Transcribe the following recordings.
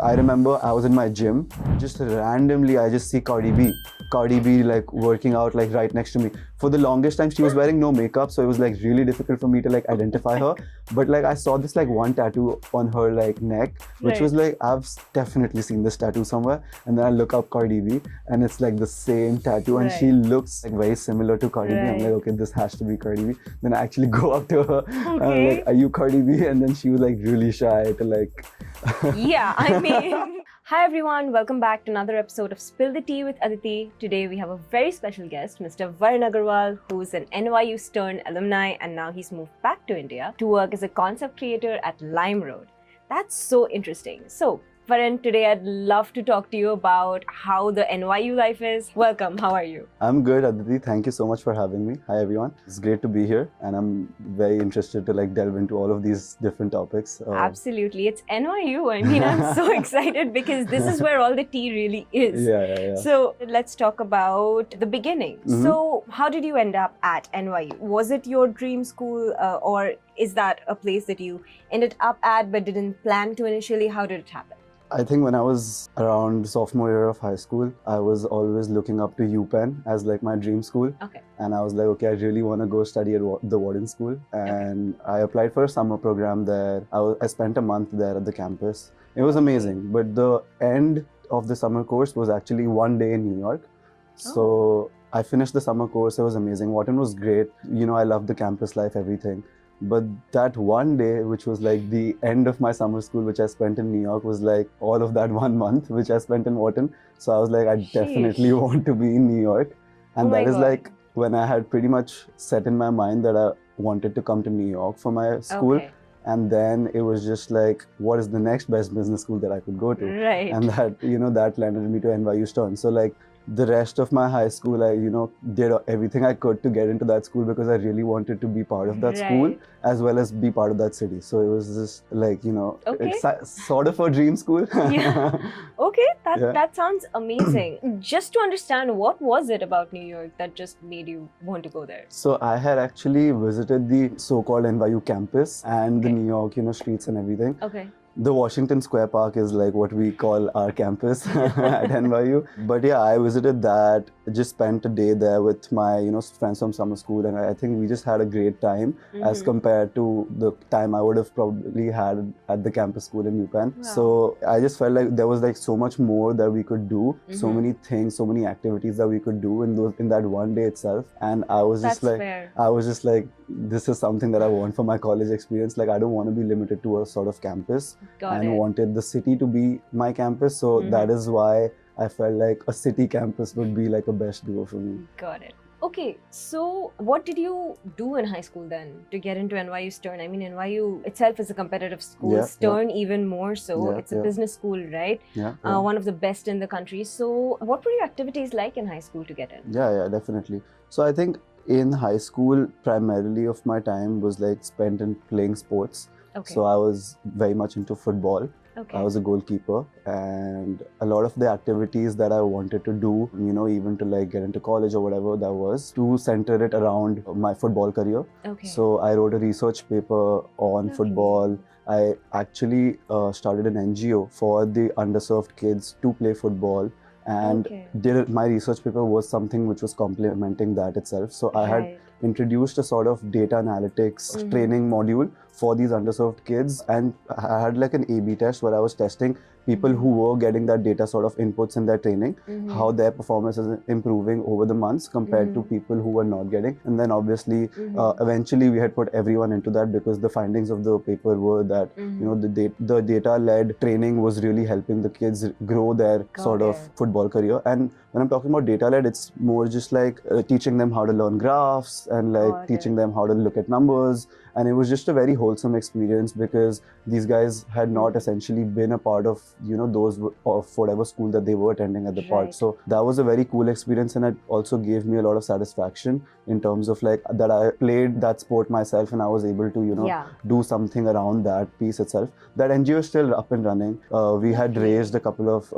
I remember I was in my gym, just randomly I just see Cardi B like working out like right next to me. For the longest time she was wearing no makeup, so it was like really difficult for me to like identify her. But like I saw this like one tattoo on her like neck, which was like, I've definitely seen this tattoo somewhere. And then I look up Cardi B and it's like the same tattoo and she looks like very similar to Cardi B. I'm like, okay, this has to be Cardi B. Then I actually go up to her and I'm like, are you Cardi B? And then she was like really shy to like... Yeah, I mean... Hi everyone, welcome back to another episode of Spill the Tea with Aditi. Today we have a very special guest, Mr. Varin Agarwal, who's an NYU Stern alumni and now he's moved back to India to work as a concept creator at LimeRoad. That's so interesting. So, Varin, today I'd love to talk to you about how the NYU life is. Welcome, how are you? I'm good, Aditi. Thank you so much for having me. Hi everyone. It's great to be here and I'm very interested to like delve into all of these different topics. Absolutely. It's NYU. I mean, I'm so excited because this is where all the tea really is. Yeah. So let's talk about the beginning. So how did you end up at NYU? Was it your dream school or is that a place that you ended up at but didn't plan to initially? How did it happen? I think when I was around sophomore year of high school, I was always looking up to UPenn as like my dream school. Okay. And I was like, okay, I really want to go study at the Warden School. And I applied for a summer program there. I spent a month there at the campus. It was amazing. But the end of the summer course was actually one day in New York. So I finished the summer course. It was amazing. Wharton was great. You know, I loved the campus life, everything. But that one day, which was like the end of my summer school, which I spent in New York, was like all of that 1 month, which I spent in Wharton. So I was like, I definitely want to be in New York. And that is like when I had pretty much set in my mind that I wanted to come to New York for my school. And then it was just like, what is the next best business school that I could go to? Right. And that, you know, that landed me to NYU Stern. So like, the rest of my high school, I, you know, did everything I could to get into that school because I really wanted to be part of that school as well as be part of that city. So it was just like, you know, it's sort of a dream school. Okay, that sounds amazing. Just to understand, what was it about New York that just made you want to go there? So I had actually visited the so-called NYU campus and the New York, you know, streets and everything. Okay. The Washington Square Park is like what we call our campus at NYU. But yeah, I visited that, just spent a day there with my, you know, friends from summer school. And I think we just had a great time as compared to the time I would have probably had at the campus school in UPenn. So I just felt like there was like so much more that we could do, so many things, so many activities that we could do in that one day itself. And I was just like, this is something that I want for my college experience. Like, I don't want to be limited to a sort of campus. Wanted the city to be my campus. So that is why I felt like a city campus would be like a best duo for me. Got it. Okay, so what did you do in high school then to get into NYU Stern? I mean, NYU itself is a competitive school, Stern even more so. It's a business school, right? One of the best in the country. So what were your activities like in high school to get in? Yeah, definitely. So I think in high school, primarily of my time was like spent in playing sports. So I was very much into football. I was a goalkeeper, and a lot of the activities that I wanted to do, you know, even to like get into college or whatever that was, to center it around my football career. So I wrote a research paper on football. I actually started an NGO for the underserved kids to play football. And my research paper was something which was complementing that itself. So I had introduced a sort of data analytics training module for these underserved kids, and I had like an A/B test where I was testing people who were getting that data sort of inputs in their training, how their performance is improving over the months compared to people who were not getting. And then obviously, eventually we had put everyone into that because the findings of the paper were that, you know, the data-led training was really helping the kids grow their sort of football career. And when I'm talking about data-led, it's more just like teaching them how to learn graphs and like teaching them how to look at numbers. And it was just a very wholesome experience because these guys had not essentially been a part of, you know, those of whatever school that they were attending at the part. So that was a very cool experience, and it also gave me a lot of satisfaction in terms of like that I played that sport myself and I was able to, you know, do something around that piece itself. That NGO is still up and running. We had raised a couple of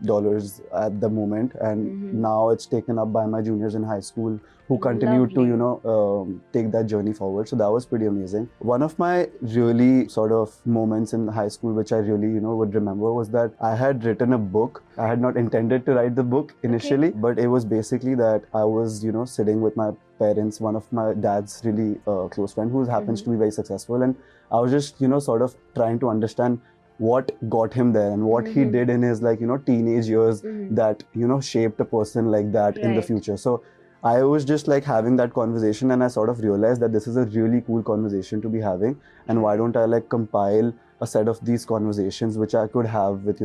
dollars at the moment, and and now it's taken up by my juniors in high school who continued to, take that journey forward. So that was pretty amazing. One of my really sort of moments in high school, which I really, would remember, was that I had written a book. I had not intended to write the book initially, but it was basically that I was, sitting with my parents, one of my dad's really close friend who happens to be very successful. And I was just, sort of trying to understand what got him there and what he did in his teenage years that, shaped a person like that in the future. So I was just like having that conversation, and I sort of realized that this is a really cool conversation to be having, and why don't I like compile a set of these conversations which I could have with,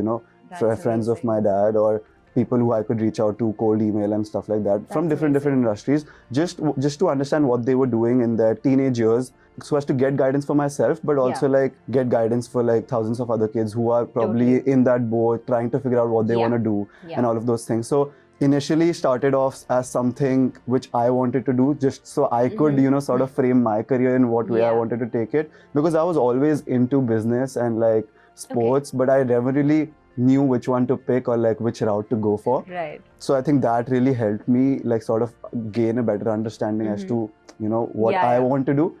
friends of my dad or people who I could reach out to, cold email and stuff like that from different industries, just to understand what they were doing in their teenage years, so as to get guidance for myself, but also like get guidance for like thousands of other kids who are probably in that boat trying to figure out what they want to do and all of those things. So initially started off as something which I wanted to do just so I could, sort of frame my career in what way I wanted to take it, because I was always into business and like sports, but I never really knew which one to pick or like which route to go for. Right. So I think that really helped me like sort of gain a better understanding as to, what I want to do.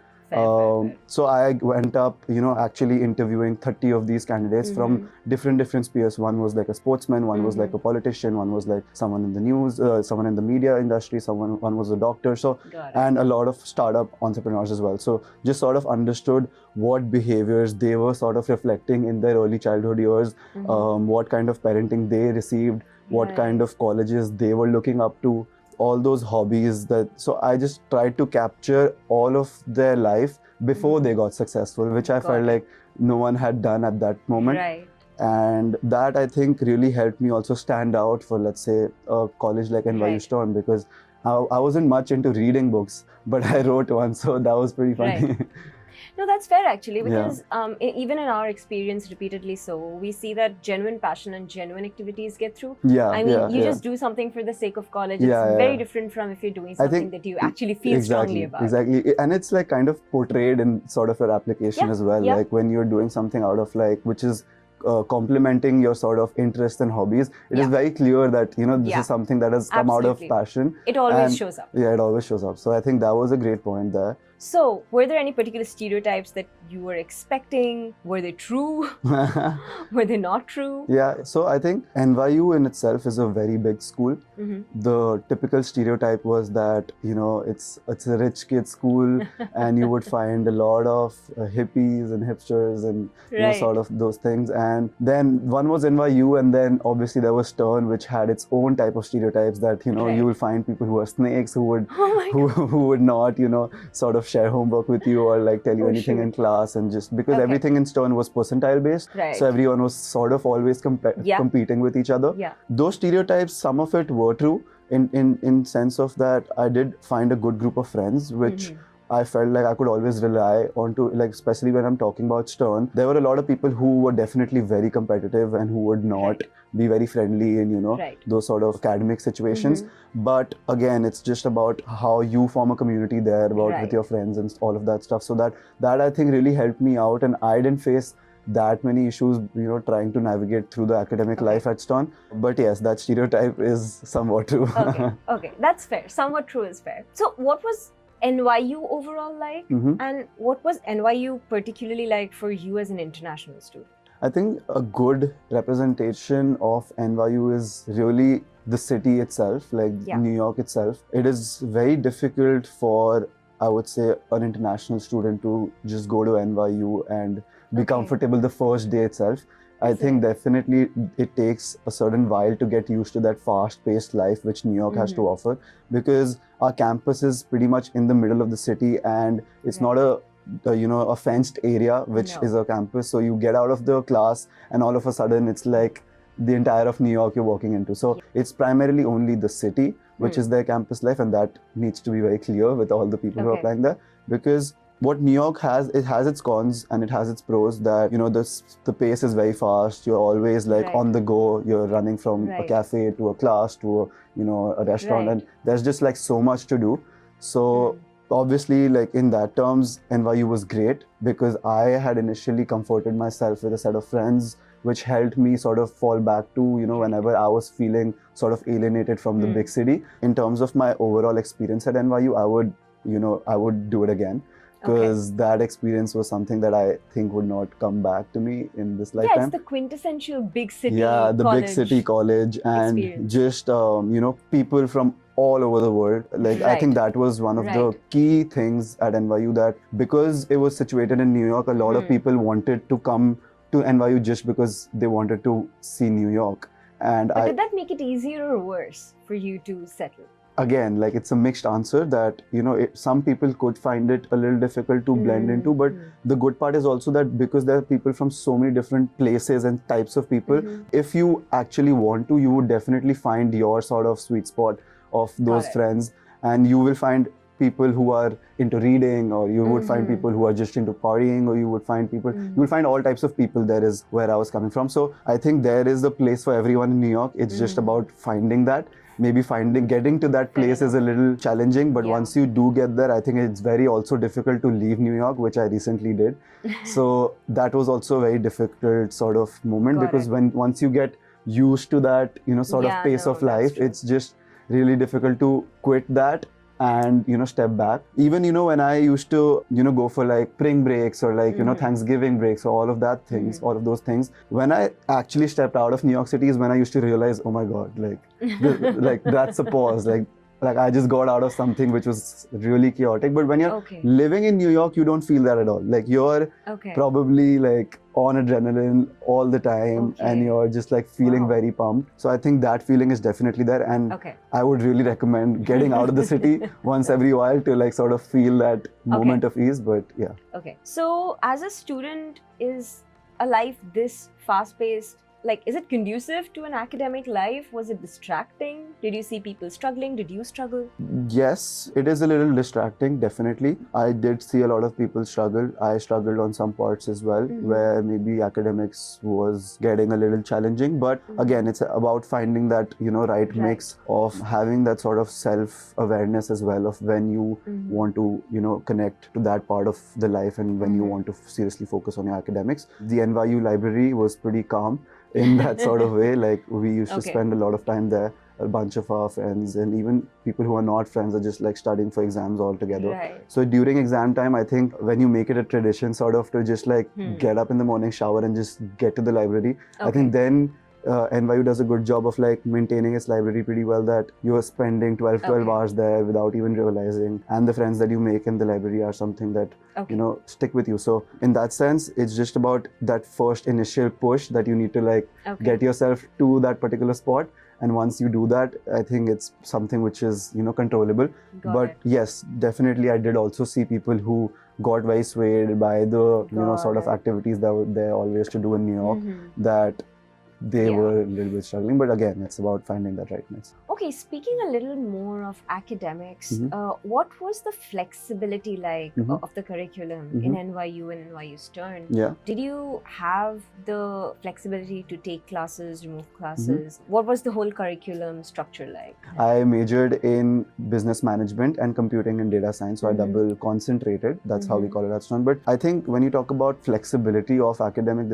So I went up, actually interviewing 30 of these candidates from different spheres. One was like a sportsman, one was like a politician, one was like someone in the news, someone in the media industry, one was a doctor. So, and a lot of startup entrepreneurs as well. So just sort of understood what behaviors they were sort of reflecting in their early childhood years, what kind of parenting they received, what kind of colleges they were looking up to, all those hobbies so I just tried to capture all of their life before they got successful, which I felt like no one had done at that moment. Right. And that I think really helped me also stand out for, let's say, a college like NYU Stern, because I wasn't much into reading books, but I wrote one, so that was pretty funny. Right. No, that's fair actually, because even in our experience repeatedly we see that genuine passion and genuine activities get through. I mean, you just do something for the sake of college. It's very different from if you're doing something that you actually feel strongly about. Exactly. And it's like kind of portrayed in sort of your application as well. Like when you're doing something out of like, which is complementing your sort of interests and hobbies, it is very clear that, this is something that has come out of passion. It always shows up. Yeah, it always shows up. So I think that was a great point there. So, were there any particular stereotypes that you were expecting? Were they true? Were they not true? Yeah, so I think NYU in itself is a very big school. The typical stereotype was that, it's a rich kid school and you would find a lot of hippies and hipsters and sort of those things. And then one was NYU, and then obviously there was Stern, which had its own type of stereotypes that, you will find people who are snakes, who would not, sort of share homework with you or like tell you anything in class, and just because everything in Stern was percentile based, so everyone was sort of always competing with each other. Those stereotypes, some of it were true in sense of that I did find a good group of friends which I felt like I could always rely on to, like, especially when I'm talking about Stern, there were a lot of people who were definitely very competitive and who would not be very friendly in, those sort of academic situations. But again, it's just about how you form a community there, about with your friends and all of that stuff. So that I think really helped me out, and I didn't face that many issues, trying to navigate through the academic life at Stern. But yes, that stereotype is somewhat true. Okay, that's fair. Somewhat true is fair. So what was NYU overall like, and what was NYU particularly like for you as an international student? I think a good representation of NYU is really the city itself, like New York itself. It is very difficult for, I would say, an international student to just go to NYU and be comfortable the first day itself. I think definitely it takes a certain while to get used to that fast-paced life which New York has to offer, because our campus is pretty much in the middle of the city, and it's not a fenced area which is a campus. So you get out of the class and all of a sudden it's like the entire of New York you're walking into. So it's primarily only the city which is their campus life, and that needs to be very clear with all the people who are applying there, because what New York has, it has its cons and it has its pros, that, the pace is very fast. You're always like on the go. You're running from a cafe to a class to a restaurant, and there's just like so much to do. So obviously, like in that terms, NYU was great because I had initially comforted myself with a set of friends which helped me sort of fall back to, whenever I was feeling sort of alienated from the big city. In terms of my overall experience at NYU, I would do it again. Because that experience was something that I think would not come back to me in this lifetime. Yeah, it's the quintessential big city big city college and experience. Just, people from all over the world. Like, I think that was one of the key things at NYU, that because it was situated in New York, a lot of people wanted to come to NYU just because they wanted to see New York. But did that make it easier or worse for you to settle? Again, like, it's a mixed answer that, some people could find it a little difficult to blend into, but the good part is also that because there are people from so many different places and types of people, if you actually want to, you would definitely find your sort of sweet spot of those friends, and you will find people who are into reading, or you would find people who are just into partying, or you would find people, you will find all types of people. There is where I was coming from. So I think there is a place for everyone in New York. It's just about finding that. Maybe getting to that place is a little challenging, but once you do get there, I think it's very also difficult to leave New York, which I recently did. So that was also a very difficult sort of moment, because once you get used to that, sort of pace of life, it's just really difficult to quit that and, step back. Even, when I used to, go for like spring breaks or like, Thanksgiving breaks or all of that things, all of those things, when I actually stepped out of New York City is when I used to realize, oh my God, like, like that's a pause. Like I just got out of something which was really chaotic. But when you're living in New York, you don't feel that at all. Like, you're probably like on adrenaline all the time, and you're just like feeling very pumped. So I think that feeling is definitely there, and I would really recommend getting out of the city once every while to like sort of feel that moment of ease. But yeah. Okay. So as a student, is a life this fast-paced, like, is it conducive to an academic life? Was it distracting? Did you see people struggling? Did you struggle? Yes, it is a little distracting, definitely. I did see a lot of people struggle. I struggled on some parts as well, where maybe academics was getting a little challenging. But again, it's about finding that, right mix of having that sort of self-awareness as well, of when you want to, connect to that part of the life, and when you want to seriously focus on your academics. The NYU library was pretty calm in that sort of way. Like, we used to spend a lot of time there, a bunch of our friends, and even people who are not friends are just like studying for exams all together. So during exam time, I think when you make it a tradition sort of to just like get up in the morning, shower, and just get to the library, I think then NYU does a good job of like maintaining its library pretty well, that you are spending 12 hours there without even realizing, and the friends that you make in the library are something that stick with you. So in that sense, it's just about that first initial push that you need to like get yourself to that particular spot, and once you do that, I think it's something which is controllable. But yes, definitely I did also see people who got very swayed by the sort of activities that were there always to do in New York, that they were a little bit struggling. But again, it's about finding that right mix. Okay, speaking a little more of academics, what was the flexibility like of the curriculum in NYU and NYU Stern? Did you have the flexibility to take classes, remove classes? What was the whole curriculum structure like? I majored in business management and computing and data science, so I double concentrated. That's how we call it at Stern. But I think when you talk about flexibility of academic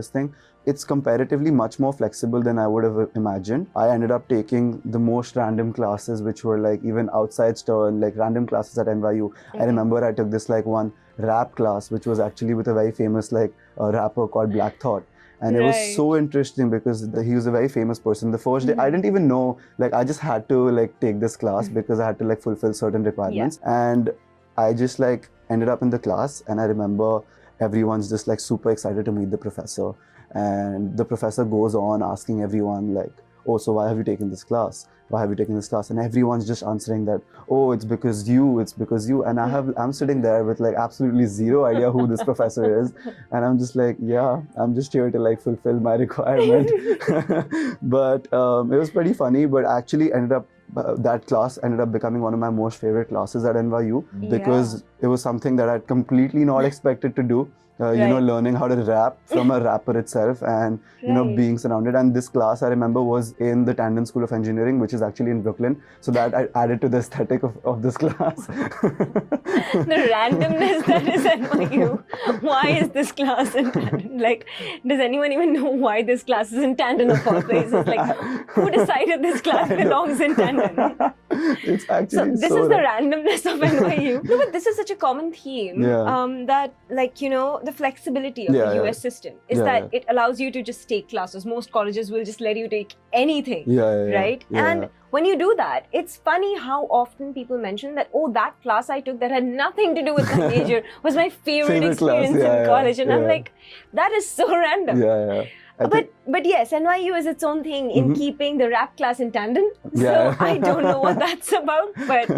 it's comparatively much more flexible than I would have imagined. I ended up taking the most random classes, which were like even outside Stern, like random classes at NYU. I remember I took this like one rap class, which was actually with a very famous like rapper called Black Thought. And it was so interesting because he was a very famous person. The first day, I didn't even know, like I just had to like take this class because I had to like fulfill certain requirements. And I just like ended up in the class, and I remember everyone's just like super excited to meet the professor. And the professor goes on asking everyone like, oh, so why have you taken this class? Why have you taken this class? And everyone's just answering that, oh, it's because you. And I'm sitting there with like absolutely zero idea who this professor is. And I'm just like, yeah, I'm just here to like fulfill my requirement. But it was pretty funny, but actually that class ended up becoming one of my most favorite classes at NYU because it was something that I'd completely not expected to do. learning how to rap from a rapper itself, and being surrounded. And this class, I remember, was in the Tandon School of Engineering, which is actually in Brooklyn. So that I added to the aesthetic of this class. The randomness that is NYU. Why is this class in Tandon? Like, does anyone even know why this class is in Tandon of all places? Like, who decided this class belongs in Tandon? It's actually this is the randomness of NYU. No, but this is such a common theme that, like, the flexibility of the US system is that it allows you to just take classes. Most colleges will just let you take anything, right? And when you do that, it's funny how often people mention that, oh, that class I took that had nothing to do with my major was my favorite experience in college. And I'm like, that is so random. But yes, NYU is its own thing in keeping the rap class in Tandon. So I don't know what that's about, but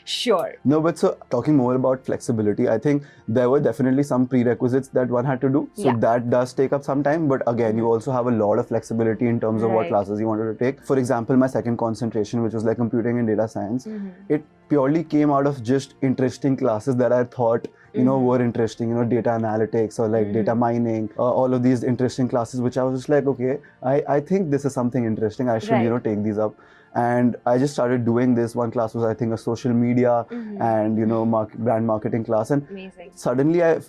sure. No, but so talking more about flexibility, I think there were definitely some prerequisites that one had to do. So that does take up some time. But again, you also have a lot of flexibility in terms of what classes you wanted to take. For example, my second concentration, which was like computing and data science, it purely came out of just interesting classes that I thought were interesting, data analytics or like data mining, all of these interesting classes, which I was just like, okay, I think this is something interesting. I should, take these up. And I just started doing this. One class was, I think, a social media and, brand marketing class. And suddenly I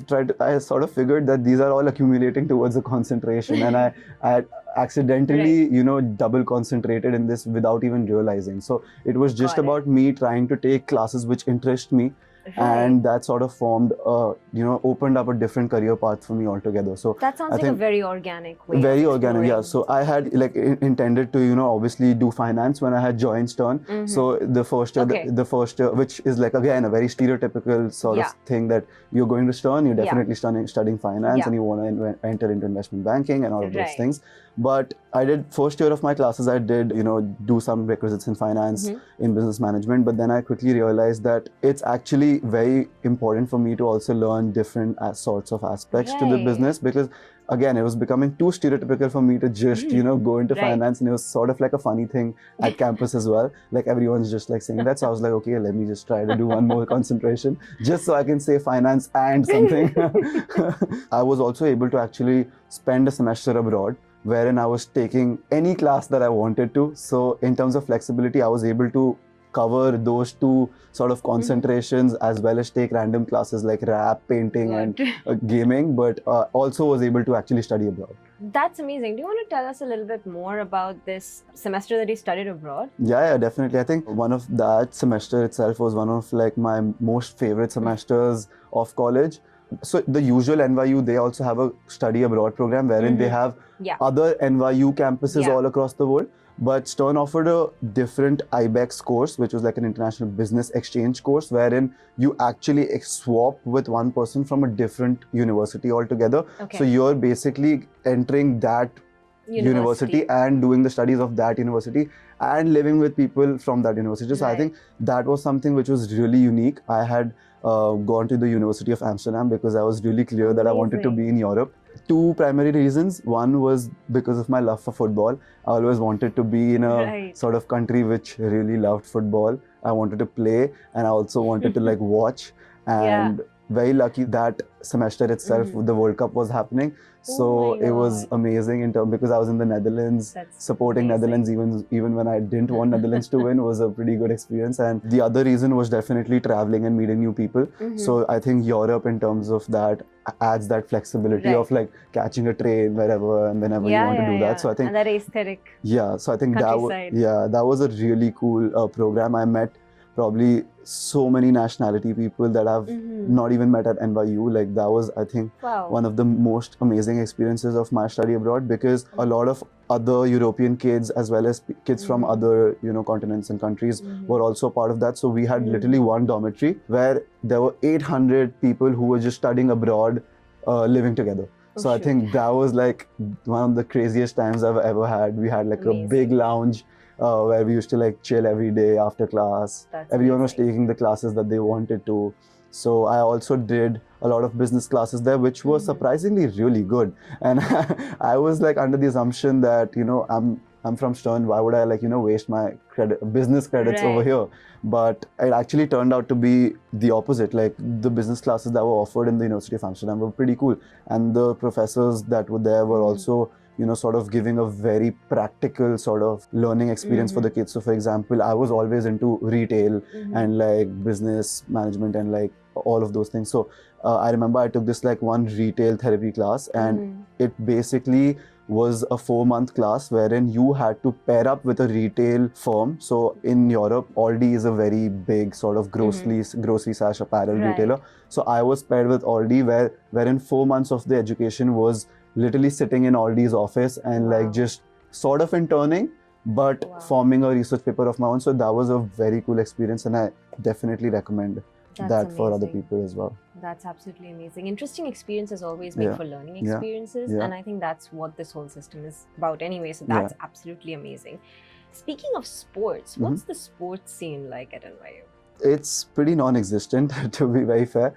sort of figured that these are all accumulating towards a concentration. And I accidentally, double concentrated in this without even realizing. So it was just about me trying to take classes which interest me. And that sort of formed, opened up a different career path for me altogether. So that sounds like a very organic way. Very organic, yeah. So I had intended to, obviously do finance when I had joined Stern. So the first year, which is like, again, a very stereotypical sort of thing that you're going to Stern, you're definitely studying finance and you want to enter into investment banking and all of those things. But I did first year of my classes, I did, do some requisites in finance, in business management. But then I quickly realized that it's actually very important for me to also learn different sorts of aspects to the business, because again, it was becoming too stereotypical for me to just, go into finance. And it was sort of like a funny thing at campus as well. Like everyone's just like saying that. So I was like, okay, let me just try to do one more concentration just so I can say finance and something. I was also able to actually spend a semester abroad, wherein I was taking any class that I wanted to. So in terms of flexibility, I was able to cover those two sort of concentrations as well as take random classes like rap, painting and gaming, but also was able to actually study abroad. That's amazing. Do you want to tell us a little bit more about this semester that you studied abroad? Yeah, definitely. I think one of that semester itself was one of like my most favorite semesters of college. So the usual NYU, they also have a study abroad program wherein they have other NYU campuses all across the world. But Stern offered a different IBEX course, which was like an international business exchange course, wherein you actually swap with one person from a different university altogether. So you're basically entering that university and doing the studies of that university and living with people from that university. So I think that was something which was really unique. I had gone to the University of Amsterdam because I was really clear that I wanted to be in Europe. Two primary reasons. One was because of my love for football. I always wanted to be in a sort of country which really loved football. I wanted to play and I also wanted to like watch. And very lucky that semester itself, the World Cup was happening. So it was amazing in terms, because I was in the Netherlands, supporting Netherlands even when I didn't want Netherlands to win, was a pretty good experience. And the other reason was definitely traveling and meeting new people. So I think Europe in terms of that adds that flexibility of like catching a train wherever and whenever you want to do that. So I think and that aesthetic. Yeah, so I think that was a really cool program. I met probably so many nationality people that I've not even met at NYU. Like that was, I think, one of the most amazing experiences of my study abroad, because a lot of other European kids as well as kids from other, continents and countries were also part of that. So we had literally one dormitory where there were 800 people who were just studying abroad, living together. So I think that was like one of the craziest times I've ever had. We had like a big lounge where we used to like chill every day after class. Everyone was taking the classes that they wanted to. So I also did a lot of business classes there, which was surprisingly really good. And I was like under the assumption that, I'm I'm from Stern, why would I waste my business credits over here? But it actually turned out to be the opposite. Like the business classes that were offered in the University of Amsterdam were pretty cool. And the professors that were there were also sort of giving a very practical sort of learning experience for the kids. So for example, I was always into retail and like business management and like all of those things. So I remember I took this like one retail therapy class, and it basically was a 4-month class wherein you had to pair up with a retail firm. So in Europe, Aldi is a very big sort of grocery/apparel retailer. So I was paired with Aldi, wherein 4 months of the education was literally sitting in Aldi's office and like just sort of interning, but forming a research paper of my own. So that was a very cool experience, and I definitely recommend that for other people as well. That's absolutely amazing. Interesting experience is always made for learning experiences, and I think that's what this whole system is about anyway. So that's absolutely amazing. Speaking of sports, what's the sports scene like at NYU? It's pretty non-existent, to be very fair.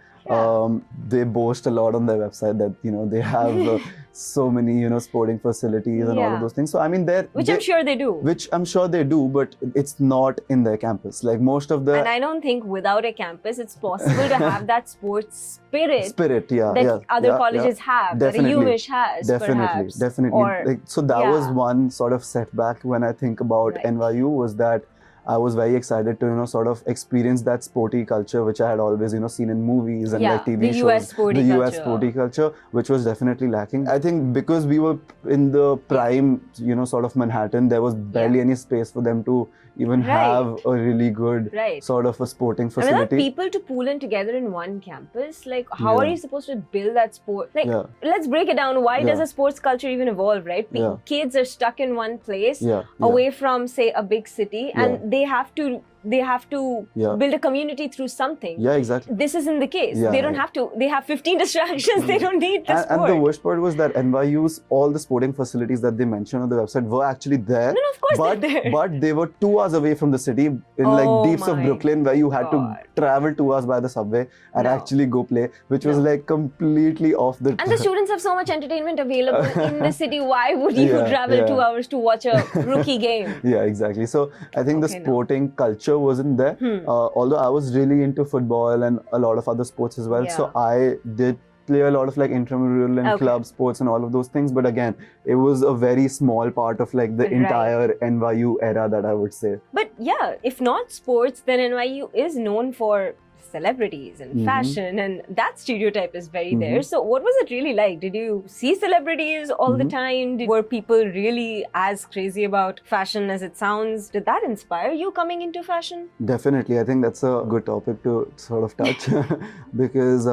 They boast a lot on their website that they have so many sporting facilities and all of those things. So I mean, I'm sure they do. Which I'm sure they do, but it's not in their campus. Like most of the and I don't think without a campus it's possible to have that sports spirit that other colleges have, definitely, that a UMich has, definitely. Or, so that was one sort of setback when I think about NYU, was that I was very excited to sort of experience that sporty culture which I had always seen in movies and like TV shows. US sporty culture, which was definitely lacking. I think because we were in the prime sort of Manhattan, there was barely any space for them to even have a really good sort of a sporting facility. I mean, people to pool in together in one campus, like how are you supposed to build that sport? Like let's break it down. Why does a sports culture even evolve, right? Kids are stuck in one place away from say a big city, and they have to build a community through something. Yeah, exactly. This isn't the case. They don't have to. They have 15 distractions. They don't need the sport. And the worst part was that NYU's all the sporting facilities that they mentioned on the website were actually there. No, of course they're there. But they were 2 hours away from the city in like deeps of Brooklyn, where you had to travel 2 hours by the subway and actually go play, which was like completely off the... And the students have so much entertainment available in the city. Why would you travel 2 hours to watch a rookie game? Yeah, exactly. So I think the sporting culture wasn't there. Although I was really into football and a lot of other sports as well. So I did play a lot of like intramural and club sports and all of those things. But again, it was a very small part of like the entire NYU era, that I would say. But yeah, if not sports, then NYU is known for celebrities and fashion, and that stereotype is very there. So what was it really like? Did you see celebrities all the time? Were people really as crazy about fashion as it sounds? Did that inspire you coming into fashion? Definitely. I think that's a good topic to sort of touch because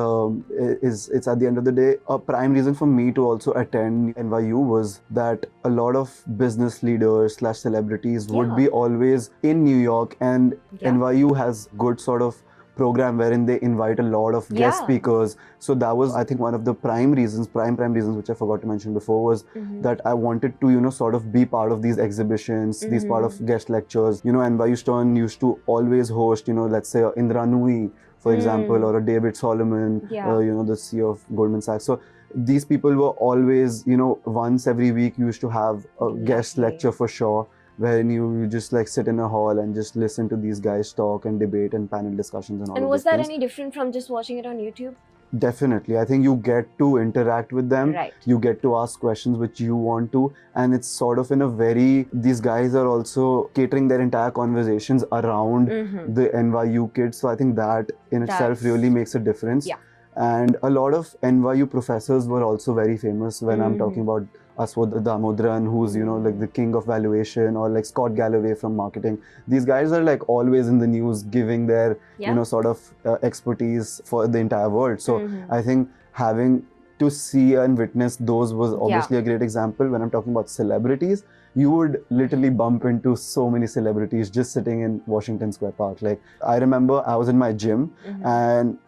it's at the end of the day, a prime reason for me to also attend NYU was that a lot of business leaders / celebrities would be always in New York, and NYU has good sort of program wherein they invite a lot of guest speakers. So that was, I think, one of the prime reasons, which I forgot to mention before, was that I wanted to, sort of be part of these exhibitions, these part of guest lectures. NYU Stern used to always host, let's say Indra Nui, for example, or a David Solomon, the CEO of Goldman Sachs. So these people were always, once every week used to have a guest lecture for sure, wherein you just like sit in a hall and just listen to these guys talk and debate and panel discussions and all of those things. And was that any different from just watching it on YouTube? Definitely. I think you get to interact with them. You get to ask questions which you want to. And it's sort of in a very... These guys are also catering their entire conversations around the NYU kids. So I think that in itself really makes a difference. And a lot of NYU professors were also very famous when I'm talking about Aswad Damodran, who's, like the king of valuation, or like Scott Galloway from marketing. These guys are like always in the news giving their, sort of expertise for the entire world. So I think having to see and witness those was obviously a great example. When I'm talking about celebrities, you would literally bump into so many celebrities just sitting in Washington Square Park. Like I remember I was in my gym and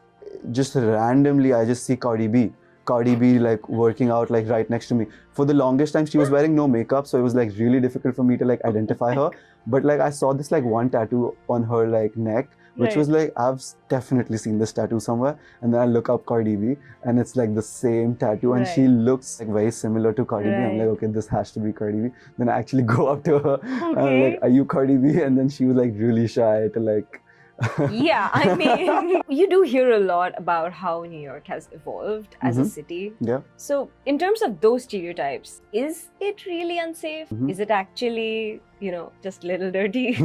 just randomly I just see Cardi B like working out like right next to me. For the longest time she was wearing no makeup, so it was like really difficult for me to like identify her. But like I saw this like one tattoo on her like neck, which was like, I've definitely seen this tattoo somewhere. And then I look up Cardi B, and it's like the same tattoo, and she looks like very similar to Cardi B. I'm like, okay, this has to be Cardi B. Then I actually go up to her, and I'm like, are you Cardi B? And then she was like really shy to like. Yeah, I mean, you do hear a lot about how New York has evolved as a city. Yeah. So, in terms of those stereotypes, is it really unsafe? Is it actually, just little dirty?